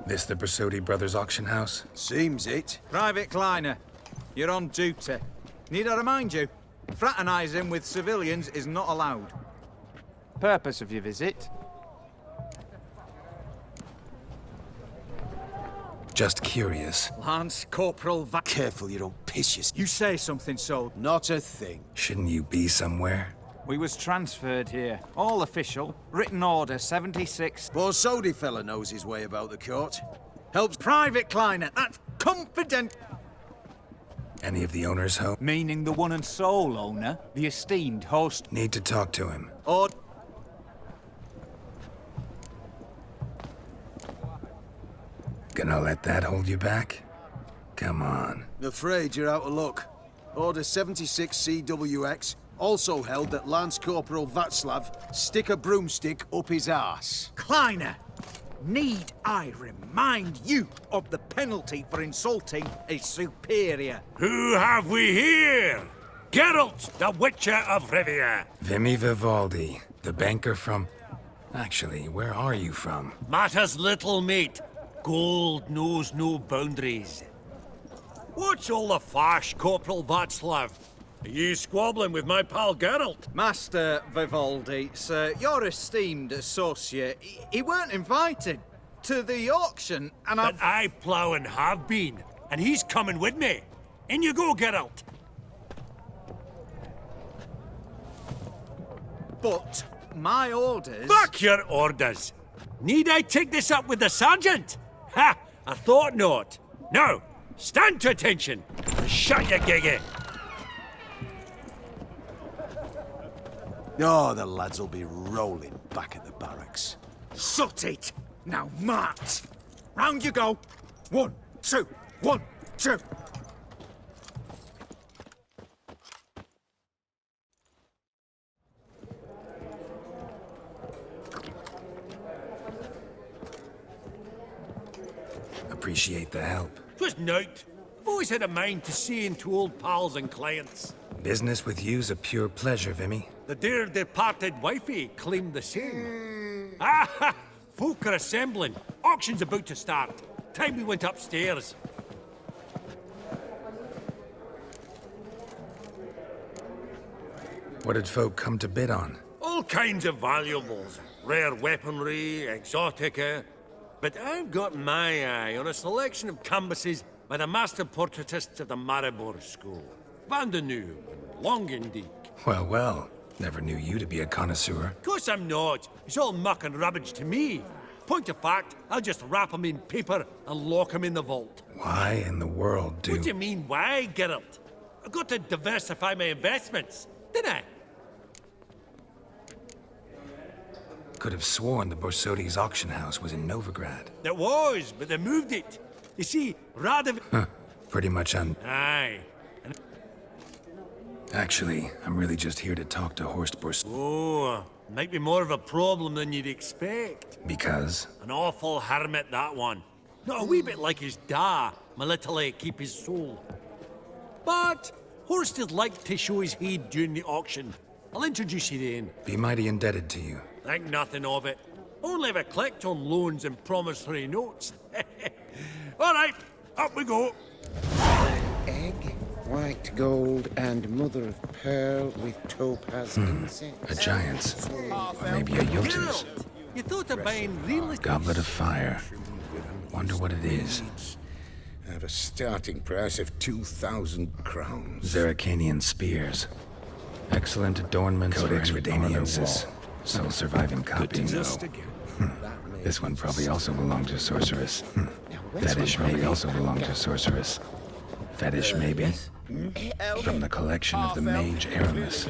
This the Bersodi Brothers auction house? Seems it. Private Kleiner, you're on duty. Need I remind you? Fraternizing with civilians is not allowed. Purpose of your visit? Just curious. Lance Corporal Careful you don't piss yourself. You say something, so Not a thing. Shouldn't you be somewhere? we was transferred here. All official. Written order 76. Borsodi fella knows his way about the court. Helps Private Kleiner, that's confident. Any of the owners home? Meaning the one and sole owner, the esteemed host. Need to talk to him. Or Gonna let that hold you back? Come on. afraid you're out of luck. Order 76 CWX also held that Lance Corporal Václav stick a broomstick up his arse. Kleiner, need I remind you of the penalty for insulting a superior? Who have we here? Geralt, the Witcher of Rivia. Vimy Vivaldi, the banker from... Actually, where are you from? Matters little, mate. Gold knows no boundaries. What's all the fash, Corporal Václav? Are you squabbling with my pal Geralt? Master Vivaldi, sir, your esteemed associate, he weren't invited to the auction, and But I plough and have been, and he's coming with me. In you go, Geralt. But my orders... Fuck your orders. Need I take this up with the sergeant? Ha! I thought not. Now, stand to attention. Shut your giggy. Oh, the lads will be rolling back at the barracks. Sut it! Now march! Round you go! 1, 2, 1, 2! Appreciate the help. Twas nowt. I've always had a mind to see into old pals and clients. Business with you's a pure pleasure, Vimy. The dear departed wifey claimed the same. Ah! Folk are assembling. Auction's about to start. Time we went upstairs. What did folk come to bid on? All kinds of valuables. Rare weaponry, exotica. But I've got my eye on a selection of canvases by the master portraitists of the Maribor School. Van de Nieuw and Longendijk. Well, well. Never knew you to be a connoisseur. Of course I'm not. It's all muck and rubbish to me. Point of fact, I'll just wrap 'em in paper and lock 'em in the vault. Why in the world do... What do you mean, why, Geralt? I've got to diversify my investments, didn't I? Could have sworn the Borsodi's auction house was in Novigrad. It was, but they moved it. You see, Radovid... Huh. Pretty much Aye. Actually, I'm really just here to talk to Horst Bors... Oh, might be more of a problem than you'd expect. Because? An awful hermit, that one. Not a wee bit like his da, my little keep his soul. But Horst is like to show his head during the auction. I'll introduce you then. Be mighty indebted to you. Think nothing of it. Only ever collect on loans and promissory notes. All right, up we go. Egg, white gold, and mother of pearl with topaz incense. A giant's. Or maybe a Jotun's. You thought of buying real estate? Goblet of fire. Wonder what it is. Have a starting price of 2,000 crowns. Zeracanian spears. Excellent adornment. Codex Redaniensis. Sole surviving copy. This one probably also belonged to Sorceress. Fetish maybe also belonged to Sorceress. Fetish maybe. From the collection of the mage Aramis.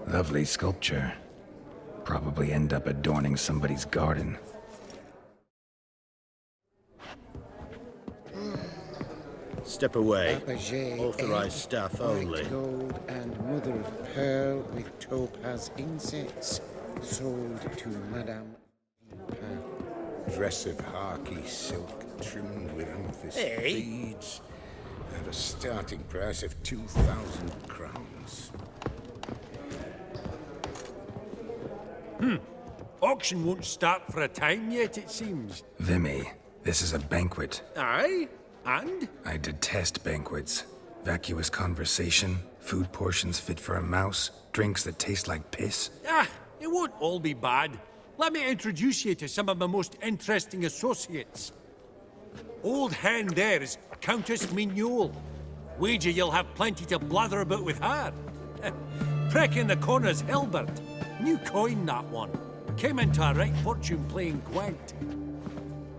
Lovely sculpture. Probably end up adorning somebody's garden. Step away. Apogee, Authorized egg, staff white only. gold, and mother of pearl with topaz incense. Sold to Madame Dupin. Dress of harky silk trimmed with amethyst beads. At a starting price of 2,000 crowns. Auction won't start for a time yet, it seems. Vimy, this is a banquet. Aye? And? I detest banquets. Vacuous conversation, food portions fit for a mouse, drinks that taste like piss. Ah, it won't all be bad. Let me introduce you to some of my most interesting associates. Old hen there's Countess Mignole. Wager you'll have plenty to blather about with her. Prick in the corner's Hilbert. New coin, that one. Came into a right fortune playing Gwent.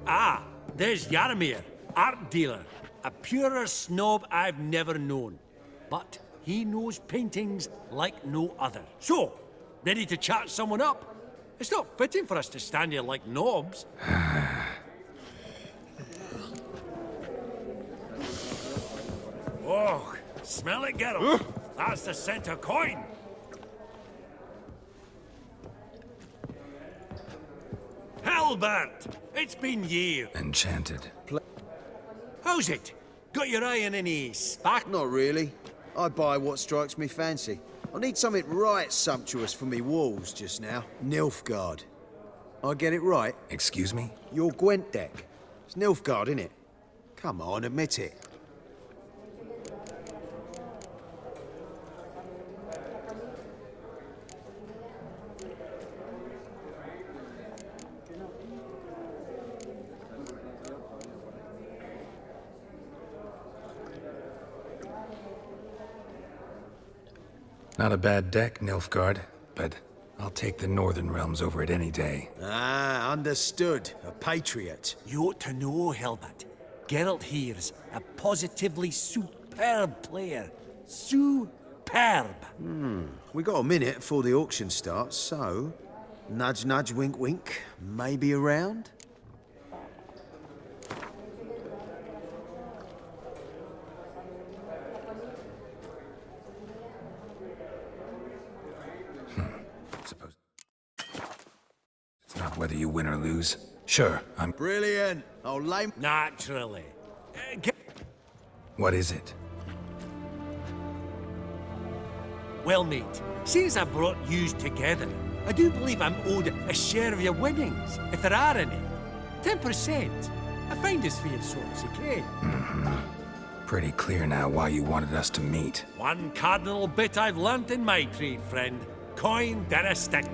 Ah, there's Yarmir, art dealer. A purer snob I've never known. But he knows paintings like no other. So, ready to chat someone up? It's not fitting for us to stand here like knobs. Oh, smell it, Geralt. That's the scent of coin. Halbert! It's been years. Enchanted. How's it? Got your eye on any spack? Not really. I buy what strikes me fancy. I need something right sumptuous for me walls just now. Nilfgaard. I get it right? Excuse me? Your Gwent deck. It's Nilfgaard, innit? Come on, admit it. Not a bad deck, Nilfgaard, but I'll take the Northern Realms over it any day. Ah, understood. A patriot. You ought to know, Hilbert. Geralt here's a positively superb player. Superb. We got a minute before the auction starts, so... Nudge, nudge, wink, wink. Maybe around? Suppose it's not whether you win or lose. Sure, I'm... Brilliant. I'll lay... Naturally. What is it? Well, mate, since I brought yous together, I do believe I'm owed a share of your winnings, if there are any. 10%. I find this for your souls, okay? Pretty clear now why you wanted us to meet. One cardinal bit I've learnt in my trade, friend. Coin dinna stick.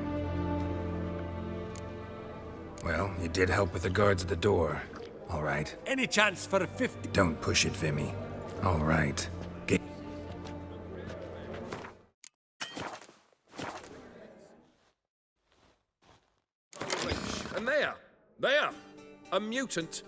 Well, you did help with the guards at the door. All right. Any chance for a 50? Don't push it, Vimy. All right. Get... And there, a mutant.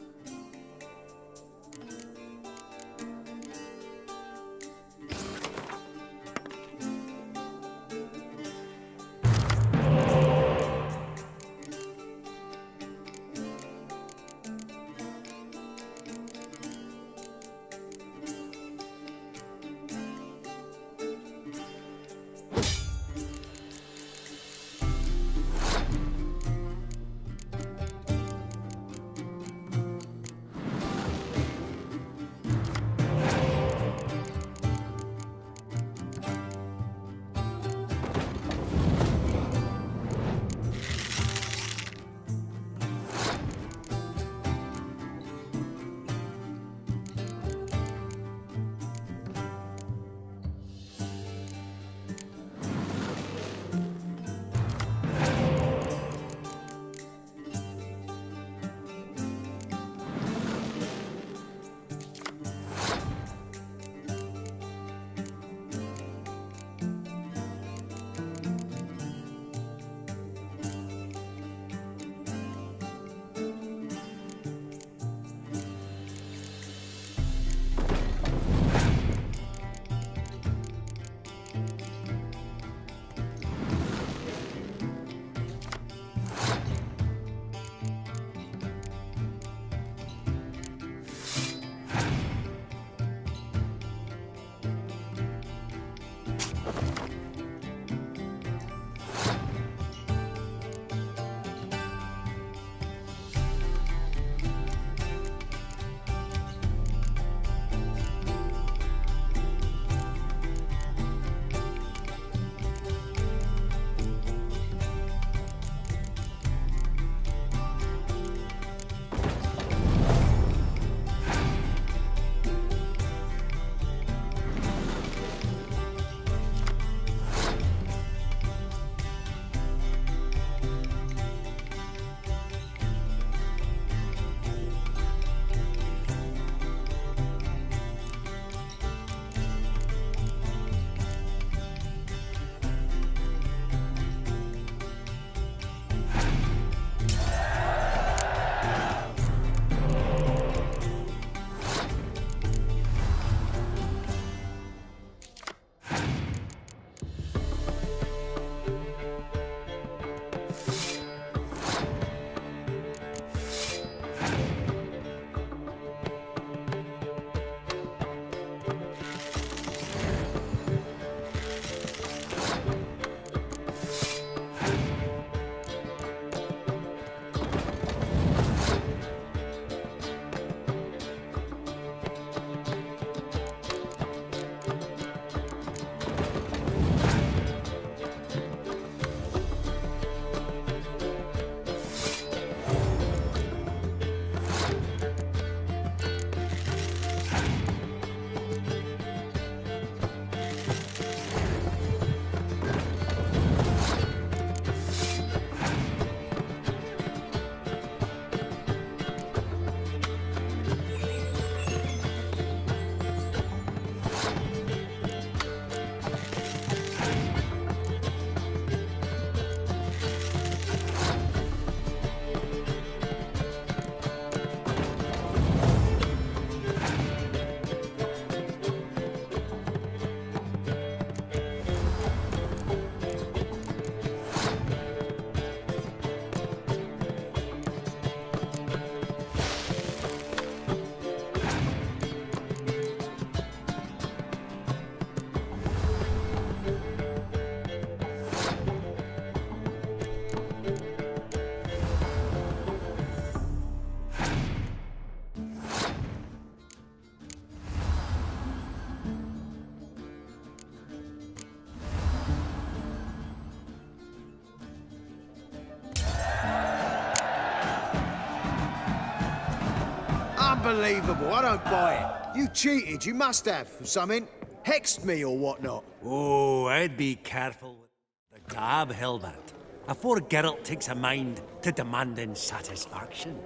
Unbelievable, I don't buy it. You cheated, you must have, or something. Hexed me or whatnot. Oh, I'd be careful with the gab, Hilbert. Afore Geralt takes a mind to demanding satisfaction.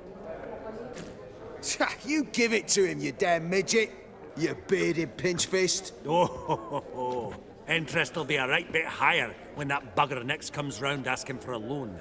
You give it to him, you damn midget. You bearded pinchfist. Oh, interest will be a right bit higher when that bugger next comes round asking for a loan.